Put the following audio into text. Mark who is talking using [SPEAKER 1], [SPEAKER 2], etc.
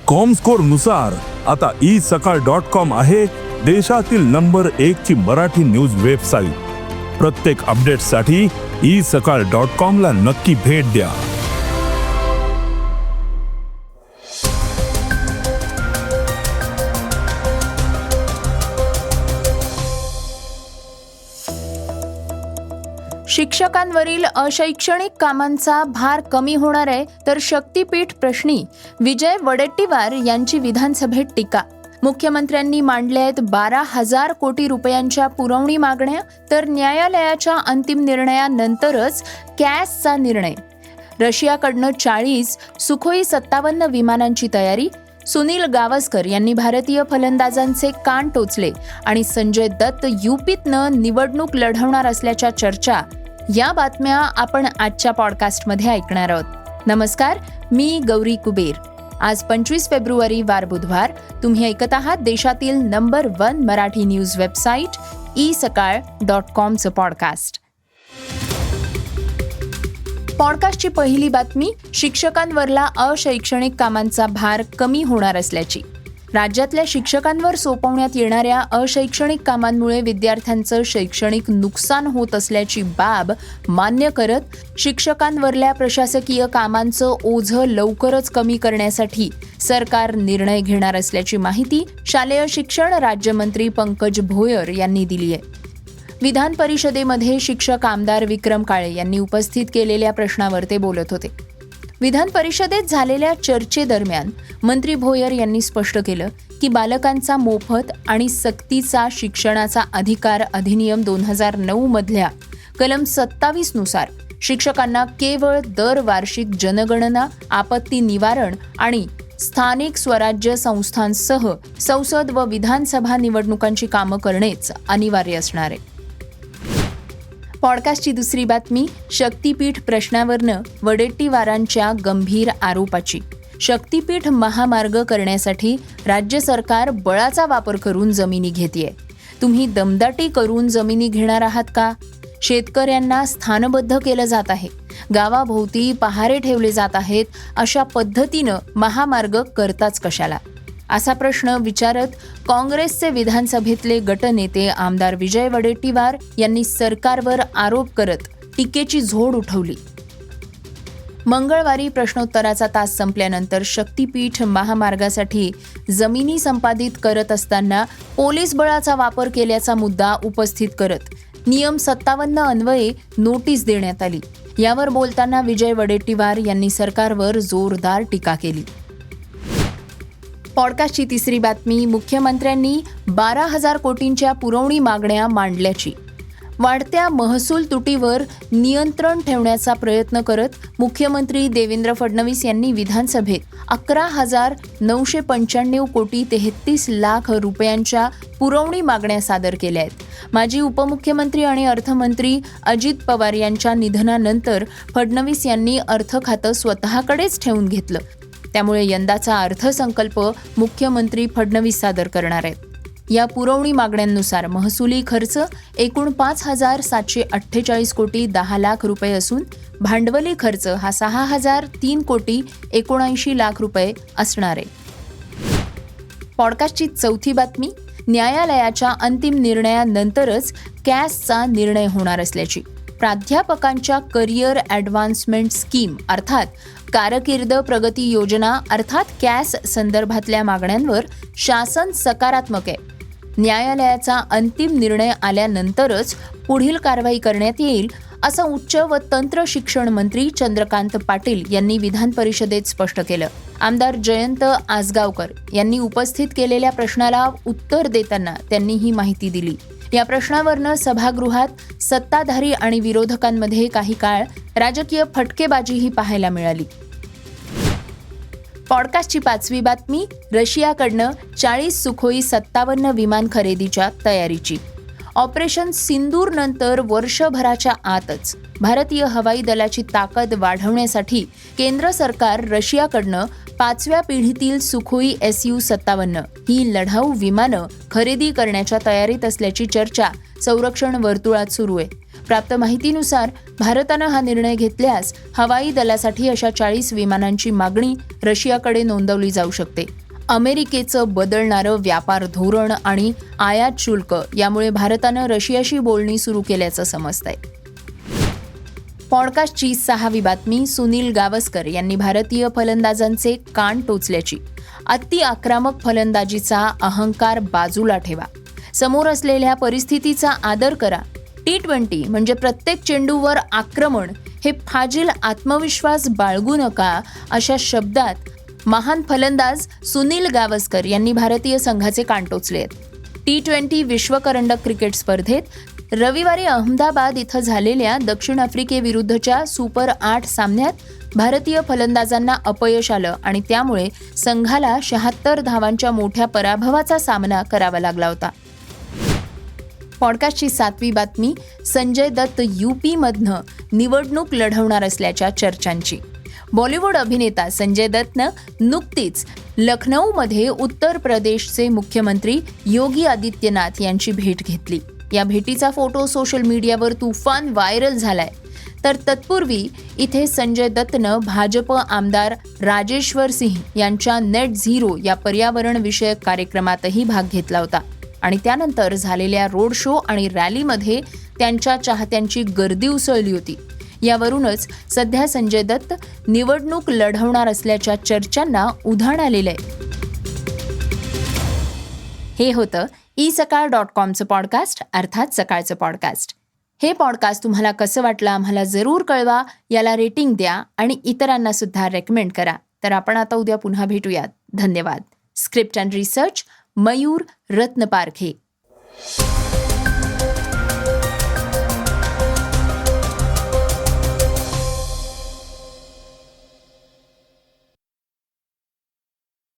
[SPEAKER 1] Comscore नुसार आता isakal.com आहे देशातील नंबर 1 ची मराठी न्यूज वेबसाईट. प्रत्येक अपडेटसाठी isakal.com ला नक्की भेट द्या.
[SPEAKER 2] शिक्षकांवरील अशैक्षणिक कामांचा भार कमी होणार आहे, तर शक्तीपीठ प्रश्नी विजय वडेट्टीवार यांची विधानसभेत टीका. मुख्यमंत्र्यांनी मांडल्या आहेत 12,000 कोटी रुपयांच्या पुरवणी मागण्या, तर न्यायालयाच्या अंतिम निर्णयानंतरच कॅसचा निर्णय. रशियाकडनं 40 सुखोई 57 विमानांची तयारी. सुनील गावस्कर यांनी भारतीय फलंदाजांचे कान टोचले आणि संजय दत्त यूपीतनं निवडणूक लढवणार असल्याच्या चर्चा. या बातम्या आपण आजच्या पॉडकास्टमध्ये ऐकणार आहोत. नमस्कार, मी गौरी कुबेर. आज 25 फेब्रुवारी वार बुधवार. तुम्ही ऐकत आहात देशातील number 1 Marathi news website isakal.com podcast. पॉडकास्टची पहिली बातमी, शिक्षकांवरला अशैक्षणिक कामांचा भार कमी होणार असल्याची. राज्यातल्या शिक्षकांवर सोपवण्यात येणाऱ्या अशैक्षणिक कामांमुळे विद्यार्थ्यांचं शैक्षणिक नुकसान होत असल्याची बाब मान्य करत शिक्षकांवरल्या प्रशासकीय कामांचं ओझं लवकरच कमी करण्यासाठी सरकार निर्णय घेणार असल्याची माहिती शालेय शिक्षण राज्यमंत्री पंकज भोयर यांनी दिली आहे. विधान परिषदेमध्ये शिक्षक आमदार विक्रम काळे यांनी उपस्थित केलेल्या प्रश्नावर ते बोलत होते. विधान परिषदेत झालेल्या चर्चेदरम्यान मंत्री भोयर यांनी स्पष्ट केलं की बालकांचा मोफत आणि सक्तीचा शिक्षणाचा अधिकार अधिनियम 2009 मधल्या कलम 27 नुसार शिक्षकांना केवळ दरवार्षिक जनगणना, आपत्ती निवारण आणि स्थानिक स्वराज्य संस्थांसह संसद व विधानसभा निवडणुकांची कामं करणेच अनिवार्य असणार आहे. पॉडकास्टची दुसरी बातमी, शक्तीपीठ प्रश्नावरनं वडेट्टीवारांच्या गंभीर आरोपाची. शक्तीपीठ महामार्ग करण्यासाठी राज्य सरकार बळाचा वापर करून जमिनी घेतेय. तुम्ही दमदाटी करून जमिनी घेणार आहात का? शेतकऱ्यांना स्थानबद्ध केलं जात आहे, गावाभोवती पहारे ठेवले जात आहेत. अशा पद्धतीनं महामार्ग करताच कशाला, असा प्रश्न विचारत काँग्रेसचे विधानसभेतले गटनेते आमदार विजय वडेट्टीवार यांनी सरकारवर आरोप करत टीकेची झोड उठवली. मंगळवारी प्रश्नोत्तराचा तास संपल्यानंतर शक्तीपीठ महामार्गासाठी जमिनी संपादित करत असताना पोलीस बळाचा वापर केल्याचा मुद्दा उपस्थित करत नियम 57 अन्वये नोटीस देण्यात आली. यावर बोलताना विजय वडेट्टीवार यांनी सरकारवर जोरदार टीका केली. पॉडकास्टची तिसरी बातमी, मुख्यमंत्र्यांनी 12,000 कोटींच्या पुरवणी मागण्या मांडल्याची. वाढत्या महसूल तुटीवर नियंत्रण ठेवण्याचा प्रयत्न करत मुख्यमंत्री देवेंद्र फडणवीस यांनी विधानसभेत 11,995 कोटी 33 लाख रुपयांच्या पुरवणी मागण्या सादर केल्या आहेत. माजी उपमुख्यमंत्री आणि अर्थमंत्री अजित पवार यांच्या निधनानंतर फडणवीस यांनी अर्थ खातं स्वतःकडेच ठेवून घेतलं. त्यामुळे यंदाचा अर्थसंकल्प मुख्यमंत्री फडणवीस सादर करणार आहेत. या पुरवणी मागण्यांनुसार महसुली खर्च एकूण 5,748 कोटी 10 लाख रुपये असून भांडवली खर्च हा 6,003 कोटी 79 लाख रुपये असणार आहे. पॉडकास्टची चौथी बातमी, न्यायालयाच्या अंतिम निर्णयानंतरच कॅसचा निर्णय होणार असल्याची. प्राध्यापकांच्या करिअर ॲडव्हान्समेंट स्कीम अर्थात कारकीर्द प्रगती योजना अर्थात कॅस संदर्भातल्या मागण्यांवर शासन सकारात्मक आहे. न्यायालयाचा अंतिम निर्णय आल्यानंतरच पुढील कारवाई करण्यात येईल, असं उच्च व तंत्र शिक्षण मंत्री चंद्रकांत पाटील यांनी विधान परिषदेत स्पष्ट केलं. आमदार जयंत आसगावकर यांनी उपस्थित केलेल्या प्रश्नाला उत्तर देताना त्यांनी ही माहिती दिली. या प्रश्नावरनं सभागृहात सत्ताधारी आणि विरोधकांमध्ये काही काळ राजकीय फटकेबाजीही पाहायला मिळाली. पॉडकास्टची पाचवी बातमी, रशियाकडनं 40 सुखोई 57 विमान खरेदीच्या तयारीची. ऑपरेशन सिंदूर नंतर वर्षभराच्या आतच भारतीय हवाई दलाची ताकद वाढवण्यासाठी केंद्र सरकार रशियाकडनं 5व्या पिढीतील सुखोई Su-57 ही लढाऊ विमानं खरेदी करण्याच्या तयारीत असल्याची चर्चा संरक्षण वर्तुळात सुरू आहे. प्राप्त माहितीनुसार भारतानं हा निर्णय घेतल्यास हवाई दलासाठी अशा 40 विमानांची मागणी रशियाकडे नोंदवली जाऊ शकते. अमेरिकेचं बदलणारं व्यापार धोरण आणि आयात शुल्क यामुळे भारतानं रशियाशी बोलणी सुरू केल्याचं समजतंय. पॉडकास्टची 6वी बातमी. सुनील गावस्कर यांनी भारतीय फलंदाजांचे कान टोचल्याची. अति आक्रमक फलंदाजीचा अहंकार बाजूला ठेवा. समोर असलेल्या परिस्थितीचा आदर करा. T20 म्हणजे प्रत्येक चेंडूवर आक्रमण हे फाजील आत्मविश्वास बाळगू नका, अशा शब्दात महान फलंदाज सुनील गावस्कर यांनी भारतीय संघाचे कान टोचले आहेत. T20 विश्वकरंडक क्रिकेट स्पर्धेत रविवारी अहमदाबाद इथं झालेल्या दक्षिण आफ्रिकेविरुद्धच्या सुपर 8 सामन्यात भारतीय फलंदाजांना अपयश आलं आणि त्यामुळे संघाला 76 धावांच्या मोठ्या पराभवाचा सामना करावा लागला होता. पॉडकास्टची 7वी बातमी. संजय दत्त UP-मधनं निवडणूक लढवणार असल्याच्या चर्चांची. बॉलिवूड अभिनेता संजय दत्तनं नुकतीच लखनौमध्ये उत्तर प्रदेशचे मुख्यमंत्री योगी आदित्यनाथ यांची भेट घेतली. या भेटीचा फोटो सोशल मीडियावर तुफान व्हायरल झालाय. तर तत्पूर्वी इथे संजय दत्तनं भाजप आमदार राजेश्वर सिंह यांच्या नेट झिरो या पर्यावरण विषयक कार्यक्रमातही भाग घेतला होता आणि त्यानंतर झालेल्या रोड शो आणि रॅलीमध्ये त्यांच्या चाहत्यांची गर्दी उसळली होती. यावरूनच सध्या संजय दत्त निवडणूक लढवणार असल्याच्या चर्चांना उधाण आलेलं आहे. हे होतं isakal.comचं पॉडकास्ट, अर्थात सकाळचं पॉडकास्ट. हे पॉडकास्ट तुम्हाला कसं वाटलं आम्हाला जरूर कळवा. याला रेटिंग द्या आणि इतरांना सुद्धा रेकमेंड करा. तर आपण आता उद्या पुन्हा भेटूयात. धन्यवाद. Script and research Mayur Ratnaparkhe.